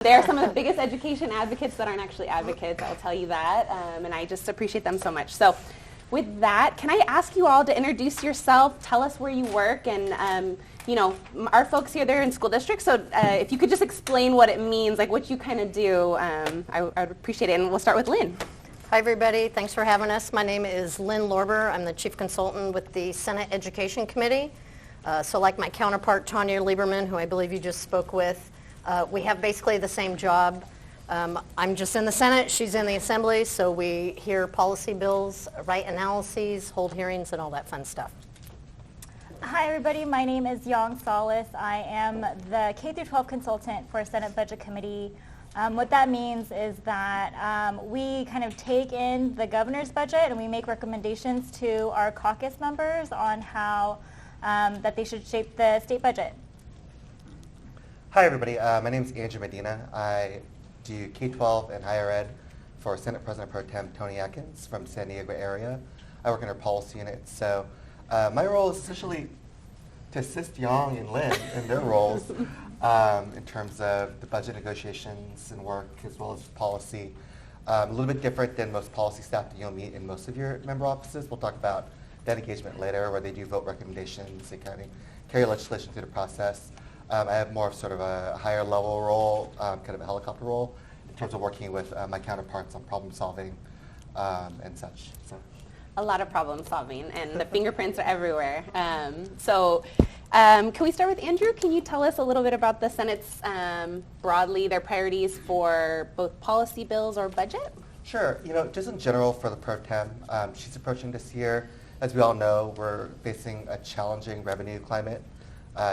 They're some of the biggest education advocates that aren't actually advocates, I'll tell you that, and I just appreciate them so much. So with that, can I ask you all to introduce yourself, tell us where you work, and our folks here, they're in school districts, so if you could just explain what it means, like what you kind of do, I would appreciate it, and we'll start with Lynn. Hi everybody, thanks for having us. My name is Lynn Lorber. I'm the Chief Consultant with the Senate Education Committee. So like my counterpart, Tanya Lieberman, who I believe you just spoke with, we have basically the same job. I'm just in the Senate, she's in the Assembly, so we hear policy bills, write analyses, hold hearings, and all that fun stuff. Hi everybody, my name is Yang Salas. I am the K-12 consultant for Senate Budget Committee. What that means is that we kind of take in the governor's budget and we make recommendations to our caucus members on how that they should shape the state budget. Hi everybody, my name is Andrew Medina. I do K-12 and higher ed for Senate President Pro Tem Tony Atkins from San Diego area. I work in our policy unit, so my role is essentially to assist Yang and Lynn in their roles in terms of the budget negotiations and work as well as policy. A little bit different than most policy staff that you'll meet in most of your member offices. We'll talk about that engagement later, where they do vote recommendations, they kind of carry legislation through the process. I have more of sort of a higher level role, kind of a helicopter role, in terms of working with my counterparts on problem solving and such. So. A lot of problem solving, and the fingerprints are everywhere. Can we start with Andrew? Can you tell us a little bit about the Senate's broadly, their priorities for both policy bills or budget? Sure. Just in general for the Pro Tem, she's approaching this year. As we all know, we're facing a challenging revenue climate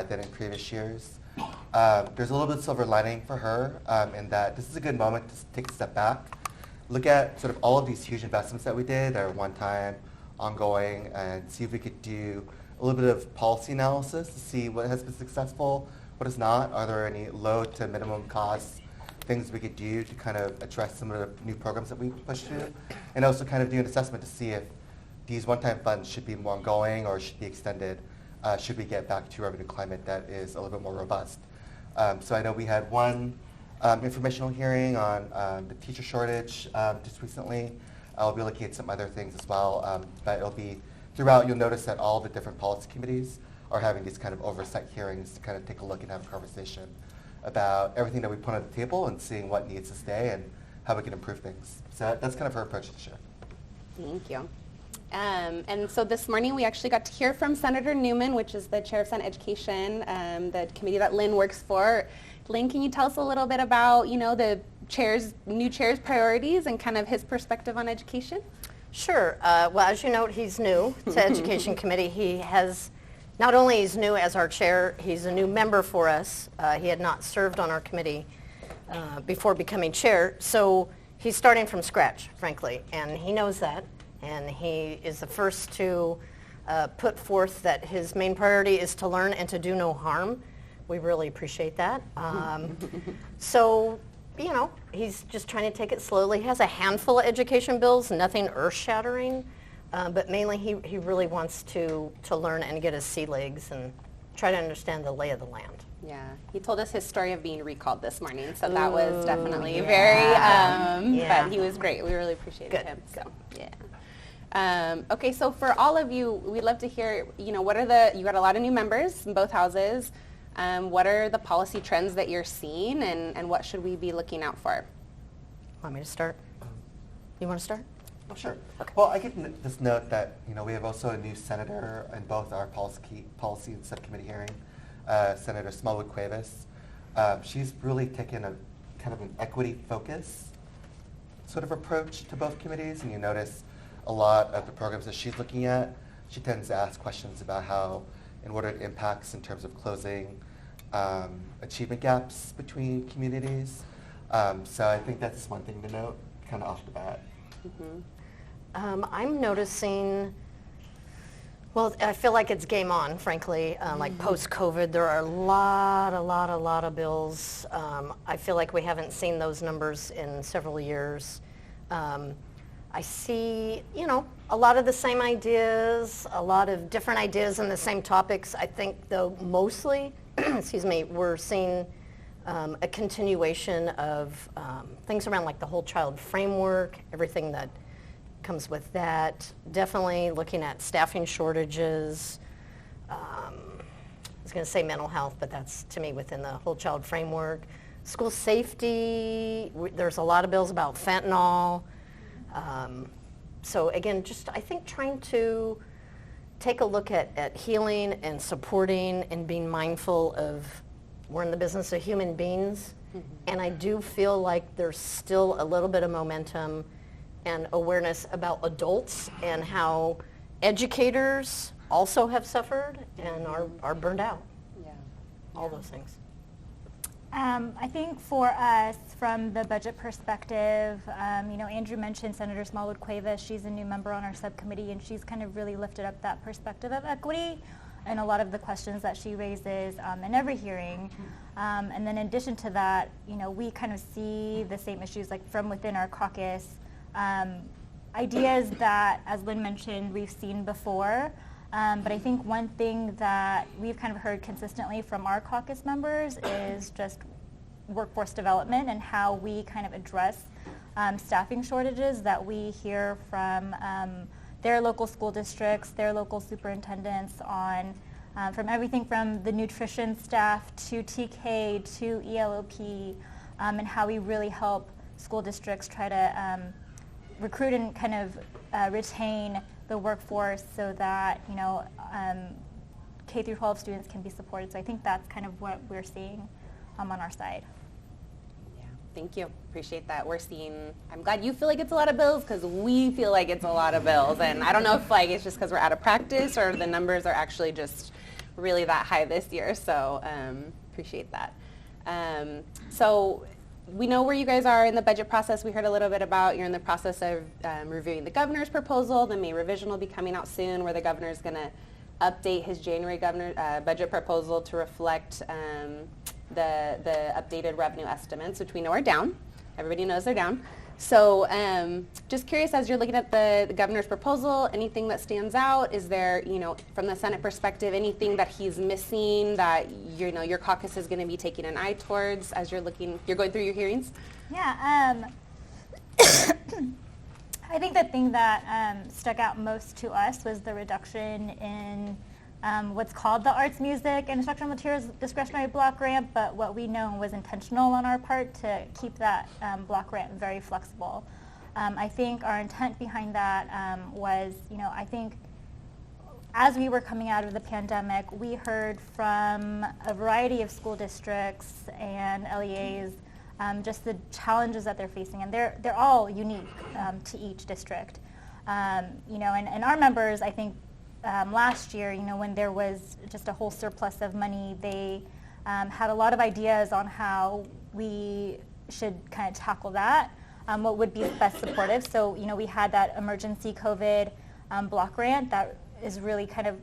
than in previous years. There's a little bit of silver lining for her in that this is a good moment to take a step back, look at sort of all of these huge investments that we did that are one-time, ongoing, and see if we could do a little bit of policy analysis to see what has been successful, what is not. Are there any low to minimum cost things we could do to kind of address some of the new programs that we push through, and also kind of do an assessment to see if these one-time funds should be more ongoing or should be extended. Should we get back to a revenue climate that is a little bit more robust? So I know we had one informational hearing on the teacher shortage just recently. I'll be looking at some other things as well, but it'll be throughout. You'll notice that all the different policy committees are having these kind of oversight hearings to kind of take a look and have a conversation about everything that we put on the table and seeing what needs to stay and how we can improve things. So that's kind of her approach this year. Thank you. And so this morning we actually got to hear from Senator Newman, which is the chair of Senate Education, the committee that Lynn works for. Lynn, can you tell us a little bit about, the new chair's priorities and kind of his perspective on education? Sure. Well, as you note, he's new to Education Committee. He has, not only is new as our chair, he's a new member for us. He had not served on our committee before becoming chair, so he's starting from scratch, frankly, and he knows that. And he is the first to put forth that his main priority is to learn and to do no harm. We really appreciate that. So, he's just trying to take it slowly. He has a handful of education bills, nothing earth-shattering, but mainly he really wants to learn and get his sea legs and try to understand the lay of the land. Yeah, he told us his story of being recalled this morning, so that was definitely very, but he was great. We really appreciated him. So, yeah. Okay, so for all of you, we'd love to hear, you got a lot of new members in both houses. What are the policy trends that you're seeing, and what should we be looking out for? Want me to start? You want to start? Oh, sure. Okay. Well, I can just note that, we have also a new senator in both our policy and subcommittee hearing, Senator Smallwood Cuevas. She's really taken a kind of an equity focus sort of approach to both committees, and you notice a lot of the programs that she's looking at, she tends to ask questions about how and what it impacts in terms of closing achievement gaps between communities. So I think that's one thing to note, kind of off the bat. Mm-hmm. I'm noticing, well, I feel like it's game on, frankly. Like post-COVID, there are a lot of bills. I feel like we haven't seen those numbers in several years. I see, a lot of the same ideas, a lot of different ideas on the same topics. I think, though, mostly, excuse me, we're seeing a continuation of things around like the whole child framework, everything that comes with that. Definitely looking at staffing shortages. I was going to say mental health, but that's to me within the whole child framework. School safety, there's a lot of bills about fentanyl. So again, just I think trying to take a look at healing and supporting and being mindful of we're in the business of human beings. Mm-hmm. And I do feel like there's still a little bit of momentum and awareness about adults and how educators also have suffered and are burned out. Yeah. All those things. I think for us, from the budget perspective, Andrew mentioned Senator Smallwood-Cuevas. She's a new member on our subcommittee, and she's kind of really lifted up that perspective of equity and a lot of the questions that she raises in every hearing. And then in addition to that, we kind of see the same issues like from within our caucus, ideas that, as Lynn mentioned, we've seen before. But I think one thing that we've kind of heard consistently from our caucus members is just workforce development and how we kind of address staffing shortages that we hear from their local school districts, their local superintendents on from everything from the nutrition staff to TK to ELOP, and how we really help school districts try to recruit and kind of retain the workforce so that K through 12 students can be supported. So I think that's kind of what we're seeing on our side. Yeah, thank you. Appreciate that. I'm glad you feel like it's a lot of bills because we feel like it's a lot of bills. And I don't know if it's just because we're out of practice or the numbers are actually just really that high this year. So appreciate that. So we know where you guys are in the budget process. We heard a little bit about you're in the process of reviewing the governor's proposal. The May revision will be coming out soon where the governor is going to update his January budget proposal to reflect the updated revenue estimates, which we know are down. Everybody knows they're down. So just curious, as you're looking at the governor's proposal, anything that stands out? Is there, from the Senate perspective, anything that he's missing that, your caucus is going to be taking an eye towards as you're going through your hearings? Yeah. I think the thing that stuck out most to us was the reduction in what's called the Arts, Music, and Instructional Materials Discretionary Block Grant, but what we know was intentional on our part to keep that block grant very flexible. I think our intent behind that was, I think as we were coming out of the pandemic, we heard from a variety of school districts and LEAs just the challenges that they're facing, and they're all unique to each district. And our members, I think, last year, when there was just a whole surplus of money, they had a lot of ideas on how we should kind of tackle that, what would be best supportive. So, we had that emergency COVID block grant that is really kind of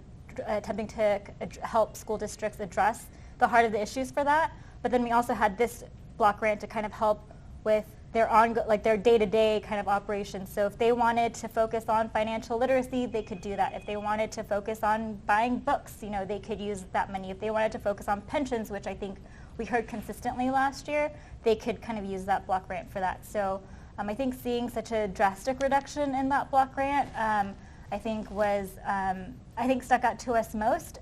attempting to help school districts address the heart of the issues for that. But then we also had this block grant to kind of help with their day-to-day kind of operations. So if they wanted to focus on financial literacy, they could do that. If they wanted to focus on buying books, they could use that money. If they wanted to focus on pensions, which I think we heard consistently last year, they could kind of use that block grant for that. So I think seeing such a drastic reduction in that block grant, I think stuck out to us most.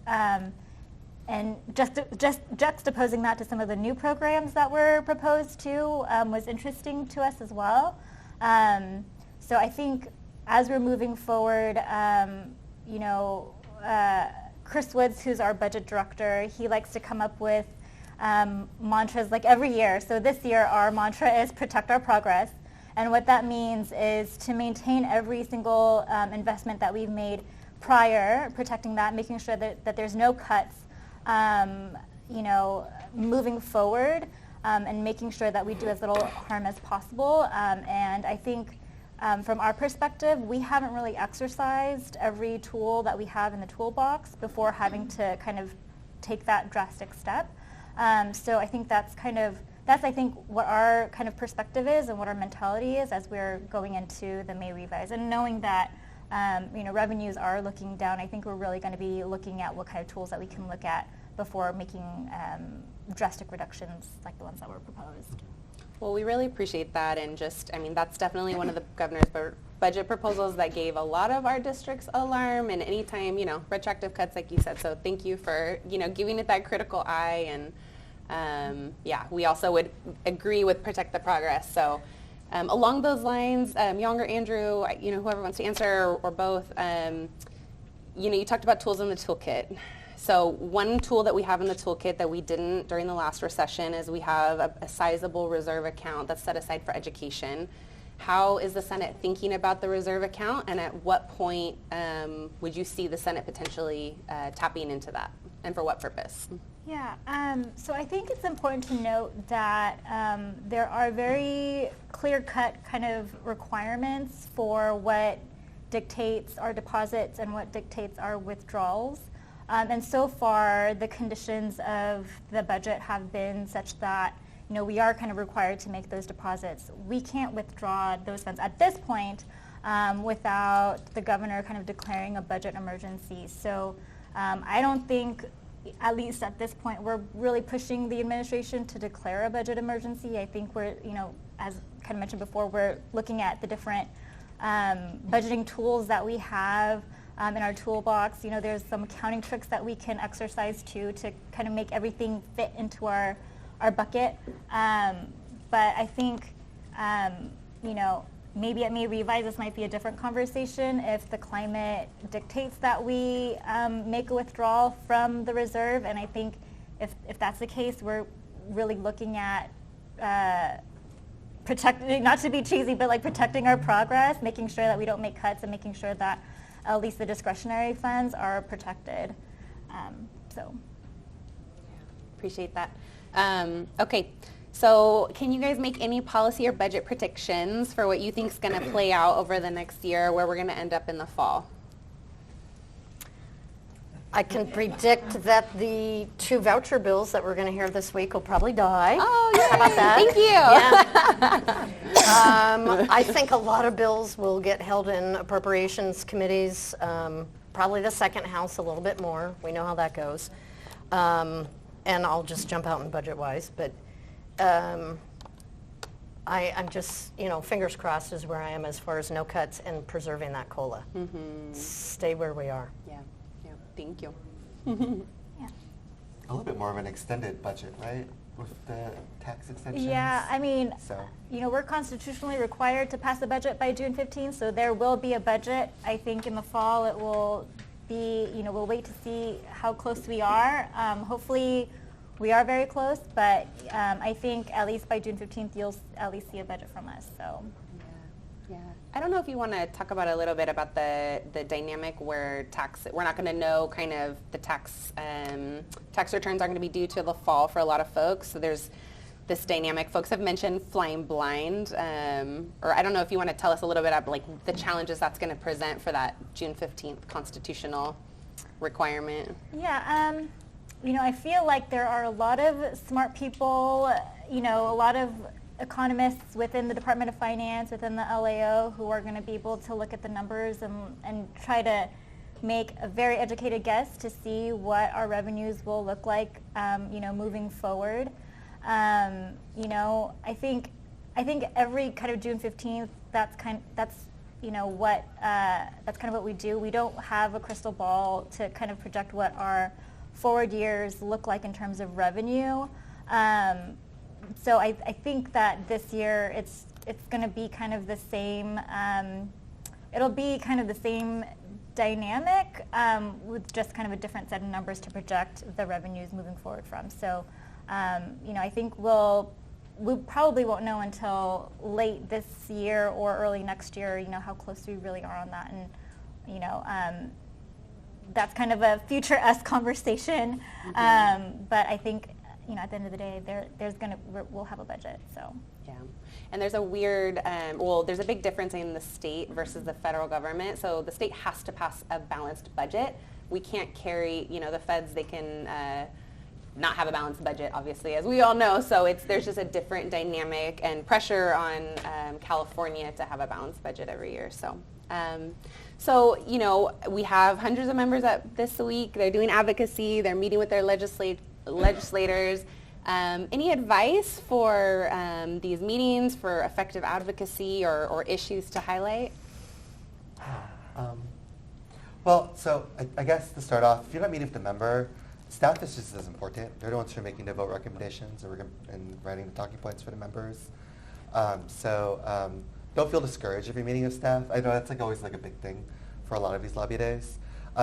And just juxtaposing that to some of the new programs that were proposed too was interesting to us as well. So I think as we're moving forward, Chris Woods, who's our budget director, he likes to come up with mantras like every year. So this year our mantra is protect our progress. And what that means is to maintain every single investment that we've made prior, protecting that, making sure that there's no cuts. Moving forward and making sure that we do as little harm as possible. And I think from our perspective, we haven't really exercised every tool that we have in the toolbox before having to kind of take that drastic step. So I think that's what our kind of perspective is and what our mentality is as we're going into the May revise. And knowing that revenues are looking down, I think we're really going to be looking at what kind of tools that we can look at before making drastic reductions like the ones that were proposed. Well, we really appreciate that, and that's definitely one of the governor's budget proposals that gave a lot of our districts alarm, and anytime, retroactive cuts like you said, so thank you for, giving it that critical eye, and we also would agree with Protect the Progress. So along those lines, Young or Andrew, whoever wants to answer, or both, you talked about tools in the toolkit. So one tool that we have in the toolkit that we didn't during the last recession is we have a sizable reserve account that's set aside for education. How is the Senate thinking about the reserve account, and at what point would you see the Senate potentially tapping into that, and for what purpose? Yeah, so I think it's important to note that there are very clear-cut kind of requirements for what dictates our deposits and what dictates our withdrawals. And so far, the conditions of the budget have been such that, we are kind of required to make those deposits. We can't withdraw those funds at this point without the governor kind of declaring a budget emergency. So I don't think, at least at this point, we're really pushing the administration to declare a budget emergency. I think we're, as kind of mentioned before, we're looking at the different budgeting tools that we have in our toolbox. There's some accounting tricks that we can exercise to kind of make everything fit into our bucket. But I think, maybe at May Revise, this might be a different conversation if the climate dictates that we make a withdrawal from the reserve. And I think if that's the case, we're really looking at protecting, not to be cheesy, but like protecting our progress, making sure that we don't make cuts, and making sure that at least the discretionary funds are protected. Appreciate that. Okay, so can you guys make any policy or budget predictions for what you think is going to play out over the next year, where we're going to end up in the fall? I can predict that the 2 voucher bills that we're going to hear this week will probably die. Oh, yeah. How about that? Thank you. Yeah. I think a lot of bills will get held in appropriations committees, probably the second house a little bit more. We know how that goes. And I'll just jump out in budget-wise. But I'm just, fingers crossed is where I am as far as no cuts and preserving that COLA. Mm-hmm. Stay where we are. Yeah. Thank you. Yeah. A little bit more of an extended budget, right? With the tax extensions? Yeah, we're constitutionally required to pass the budget by June 15th, so there will be a budget. I think in the fall it will be, we'll wait to see how close we are. Hopefully we are very close, but I think at least by June 15th you'll at least see a budget from us. So. Yeah. I don't know if you want to talk about a little bit about the dynamic where we're not going to know kind of the tax returns are going to be due to the fall for a lot of folks. So there's this dynamic. Folks have mentioned flying blind, or I don't know if you want to tell us a little bit about like the challenges that's going to present for that June 15th constitutional requirement. Yeah. I feel like there are a lot of smart people, a lot of economists within the Department of Finance, within the LAO, who are going to be able to look at the numbers and try to make a very educated guess to see what our revenues will look like, moving forward. I think every kind of June 15th, that's kind of what we do. We don't have a crystal ball to kind of project what our forward years look like in terms of revenue. So I think that this year it's going to be kind of the same. It'll be kind of the same dynamic with just kind of a different set of numbers to project the revenues moving forward from. So, I think we probably won't know until late this year or early next year. How close we really are on that, and that's kind of a future us conversation. Mm-hmm. But I think. At the end of the day, we'll have a budget. So. Yeah, and there's a weird, there's a big difference in the state versus the federal government. So the state has to pass a balanced budget. We can't carry, the feds, they can not have a balanced budget, obviously, as we all know. So there's just a different dynamic and pressure on California to have a balanced budget every year. So. We have hundreds of members this week. They're doing advocacy. They're meeting with their legislators. Any advice for these meetings for effective advocacy or issues to highlight? Well, so I guess to start off, if you're not meeting with the member, staff is just as important. They're the ones who are making the vote recommendations and writing the talking points for the members. Don't feel discouraged if you're meeting with staff. I know that's like always like a big thing for a lot of these lobby days.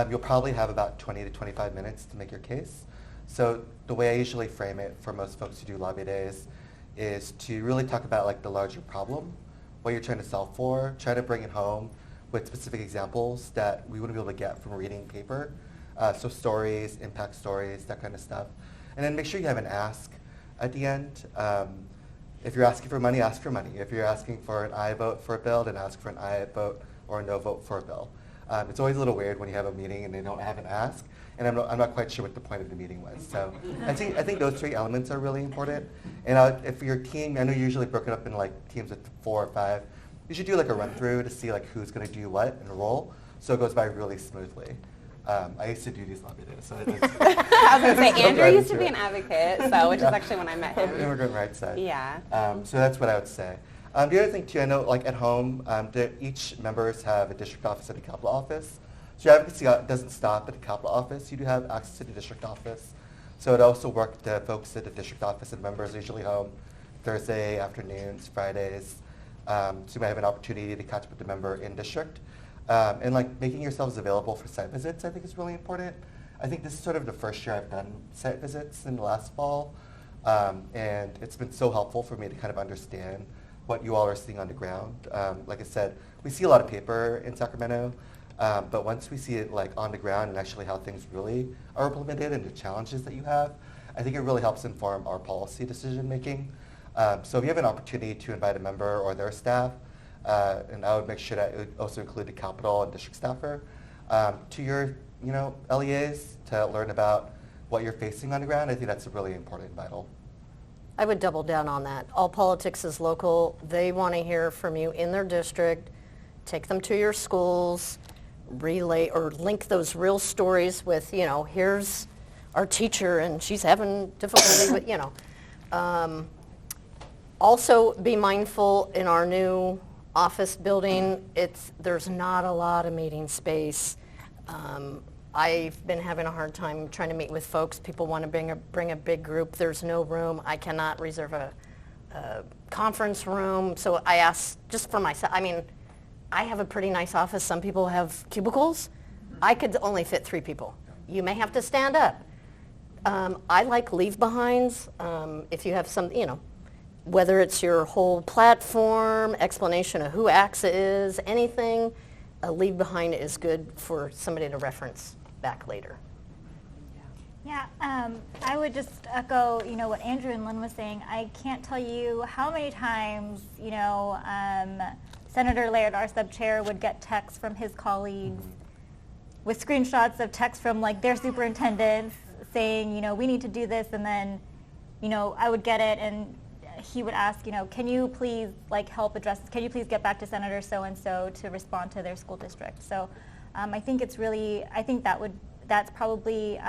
You'll probably have about 20 to 25 minutes to make your case. So the way I usually frame it for most folks who do lobby days is to really talk about like the larger problem, what you're trying to solve for, try to bring it home with specific examples that we wouldn't be able to get from reading paper. So stories, impact stories, that kind of stuff. And then make sure you have an ask at the end. If you're asking for money, ask for money. If you're asking for an aye vote for a bill, then ask for an aye vote or a no vote for a bill. It's always a little weird when you have a meeting and they don't have an ask, and I'm not quite sure what the point of the meeting was. So I think those three elements are really important. And if your team, I know you're usually broken up in like teams of 4 or 5, you should do like a run through to see like who's going to do what and role, so it goes by really smoothly. I used to do these lobby days, so I was going to say, Andrew used to be an advocate, which is actually when I met him. Immigrant rights side. Yeah. So that's what I would say. The other thing too, I know like at home, each members have a district office and a capital office. So your advocacy doesn't stop at the capital office. You do have access to the district office. So it also works to folks at the district office, and members are usually home Thursday afternoons, Fridays. So you might have an opportunity to catch up with the member in district. And like making yourselves available for site visits, I think is really important. I think this is sort of the first year I've done site visits in the last fall. And it's been so helpful for me to kind of understand what you all are seeing on the ground. Like I said, we see a lot of paper in Sacramento, but once we see it like on the ground and actually how things really are implemented and the challenges that you have, I think it really helps inform our policy decision making. So if you have an opportunity to invite a member or their staff, and I would make sure that it would also include the capital and district staffer, to your LEAs to learn about what you're facing on the ground, I think that's really important and vital. I would double down on that. All politics is local. They want to hear from you in their district. Take them to your schools, relay or link those real stories with, here's our teacher and she's having difficulty with, Also be mindful in our new office building, there's not a lot of meeting space. I've been having a hard time trying to meet with folks. People want to bring a big group. There's no room. I cannot reserve a conference room. So I asked just for myself. I mean, I have a pretty nice office. Some people have cubicles. I could only fit 3 people. You may have to stand up. I like leave-behinds. If you have some, whether it's your whole platform, explanation of who ACSA is, anything, a leave-behind is good for somebody to reference back later. Yeah, I would just echo, what Andrew and Lynn was saying. I can't tell you how many times, Senator Laird, our sub-chair, would get texts from his colleagues with screenshots of texts from their superintendents saying, we need to do this, and then, I would get it, and he would ask, can you please help address this? Can you please get back to Senator so-and-so to respond to their school district? So I think that's probably,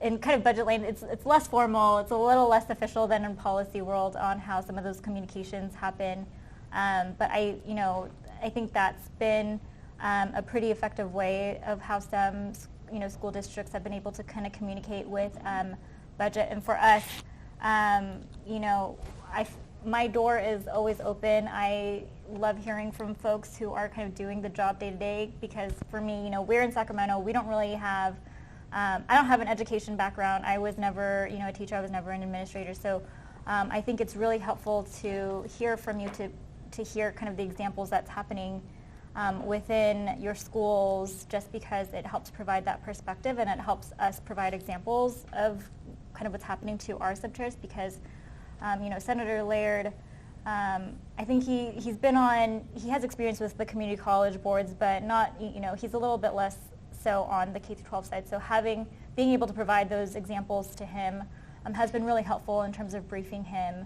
in kind of budget lane, it's less formal, it's a little less official than in policy world on how some of those communications happen. But I think that's been a pretty effective way of how some, school districts have been able to kind of communicate with budget. And for us, my door is always open. I love hearing from folks who are kind of doing the job day to day, because for me, we're in Sacramento. We don't really have, I don't have an education background. I was never, a teacher. I was never an administrator. So I think it's really helpful to hear from you, to hear kind of the examples that's happening within your schools, just because it helps provide that perspective, and it helps us provide examples of kind of what's happening to our sub-chairs, because Senator Laird, I think he has experience with the community college boards, but not, he's a little bit less so on the K-12 side. So being able to provide those examples to him has been really helpful in terms of briefing him.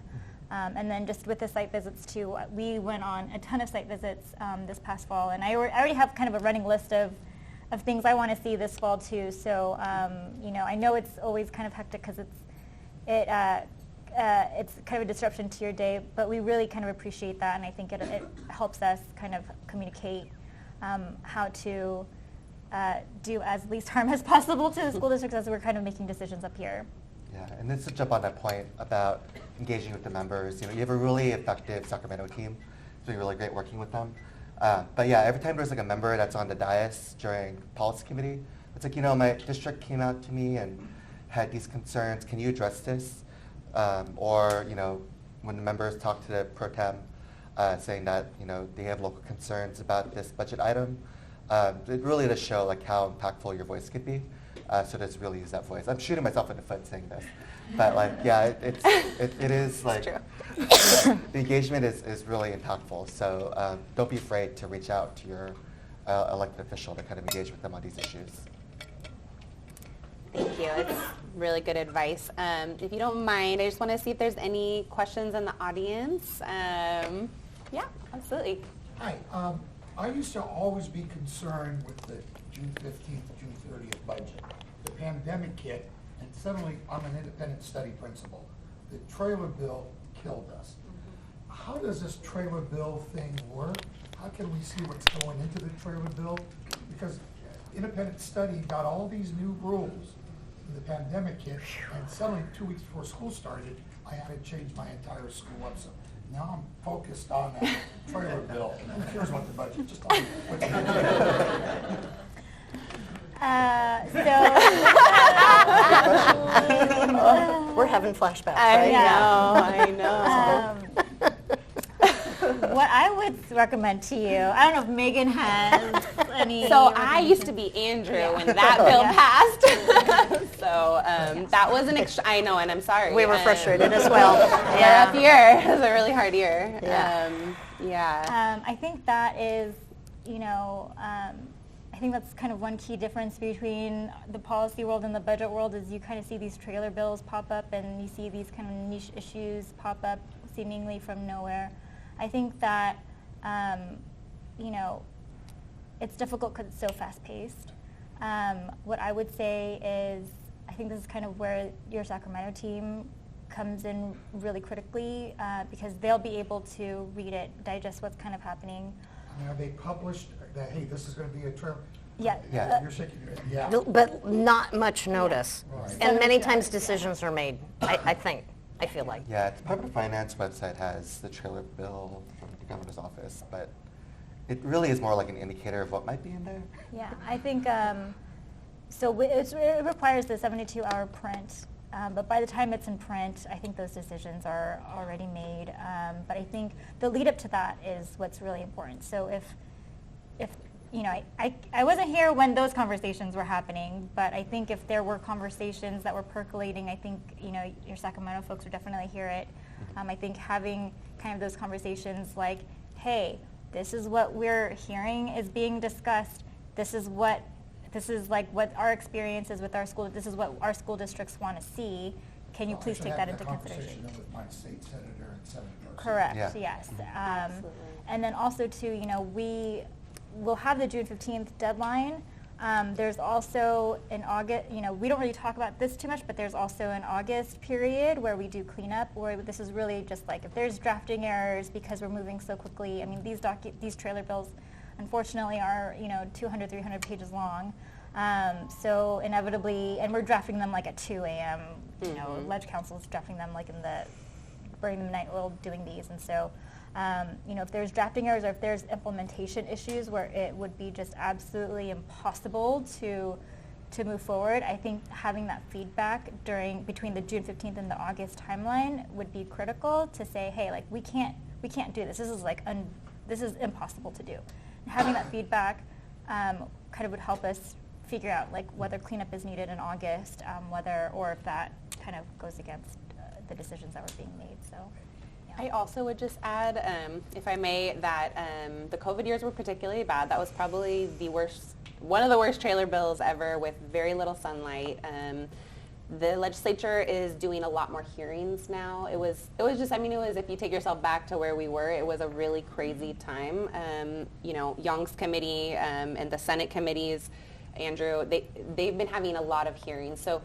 And then just with the site visits too, we went on a ton of site visits this past fall, and I already have kind of a running list of things I want to see this fall too. So I know it's always kind of hectic because it's kind of a disruption to your day, but we really kind of appreciate that, and I think it helps us kind of communicate how to do as least harm as possible to the school districts as we're kind of making decisions up here. Yeah, and then to jump on that point about engaging with the members, you have a really effective Sacramento team. It's been really great working with them. But yeah, every time there's like a member that's on the dais during policy committee, it's like, my district came out to me and had these concerns. Can you address this? Or, when the members talk to the pro tem saying that, they have local concerns about this budget item, it really does show like how impactful your voice could be. So just really use that voice. I'm shooting myself in the foot saying this, but like, yeah, it is like, the engagement is really impactful. So don't be afraid to reach out to your elected official to kind of engage with them on these issues. Thank you. It's really good advice. If you don't mind, I just want to see if there's any questions in the audience. Yeah, absolutely. Hi. I used to always be concerned with the June 15th, June 30th budget. The pandemic hit, and suddenly I'm an independent study principal. The trailer bill killed us. How does this trailer bill thing work? How can we see what's going into the trailer bill? Because independent study got all these new rules. The pandemic hit, and suddenly 2 weeks before school started, I had to change my entire school up. So now I'm focused on that trailer bill. Who cares about the budget? Just tell me what's going on. We're having flashbacks, right? I know. What I would recommend to you, I don't know if Megan has any. So I used to be Andrew when that bill passed. So that was I know, and I'm sorry. We were frustrated as well. Yeah. Rough year. It was a really hard year. Yeah. I think that is, I think that's kind of one key difference between the policy world and the budget world is you kind of see these trailer bills pop up and you see these kind of niche issues pop up seemingly from nowhere. I think that, it's difficult because it's so fast-paced. What I would say is I think this is kind of where your Sacramento team comes in really critically because they'll be able to read it, digest what's kind of happening. I mean, are they published that, hey, this is going to be a trailer? Yeah. You're shaking your head. Yeah. But not much notice. Right. And many times decisions are made, I feel like. Yeah, the Department of Finance website has the trailer bill from the governor's office, but it really is more like an indicator of what might be in there. Yeah, I think, it requires the 72-hour print, but by the time it's in print, I think those decisions are already made. But I think the lead up to that is what's really important. So if I wasn't here when those conversations were happening, but I think if there were conversations that were percolating, I think, your Sacramento folks would definitely hear it. I think having kind of those conversations like, hey, this is what we're hearing is being discussed. This is like what our experience is with our school. This is what our school districts want to see. Can you please take that into consideration? With my state senator and senator. Correct, yeah. yes. And then also too, we will have the June 15th deadline. There's also an August, we don't really talk about this too much, but there's also an August period where we do cleanup, where this is really just like if there's drafting errors because we're moving so quickly. I mean, these trailer bills, unfortunately, are 200, 300 pages long. So inevitably, and we're drafting them like at 2 a.m. Ledge Council's drafting them like in the during the night while doing these, and so. If there's drafting errors or if there's implementation issues where it would be just absolutely impossible to move forward, I think having that feedback between the June 15th and the August timeline would be critical to say, hey, like we can't do this. This is like this is impossible to do. And having that feedback kind of would help us figure out like whether cleanup is needed in August, or if that kind of goes against the decisions that were being made. So. I also would just add, if I may, that the COVID years were particularly bad. That was probably one of the worst trailer bills ever with very little sunlight. The legislature is doing a lot more hearings now. It was if you take yourself back to where we were, it was a really crazy time. Young's committee and the Senate committees, Andrew, they've been having a lot of hearings. So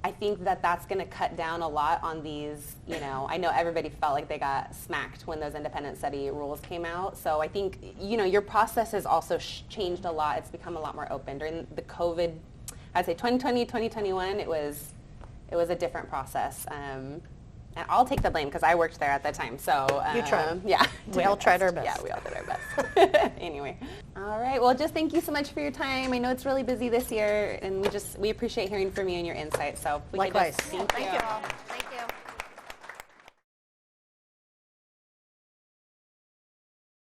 I think that that's going to cut down a lot on these, I know everybody felt like they got smacked when those independent study rules came out. So I think, your process has also changed a lot. It's become a lot more open. During the COVID, I'd say 2020, 2021, it was a different process. And I'll take the blame because I worked there at the time. So You tried. Yeah. We all tried our best. Yeah, we all did our best. Anyway. All right. Well, just thank you so much for your time. I know it's really busy this year, and we appreciate hearing from you and your insights. So we Likewise. Thank you. Thank you.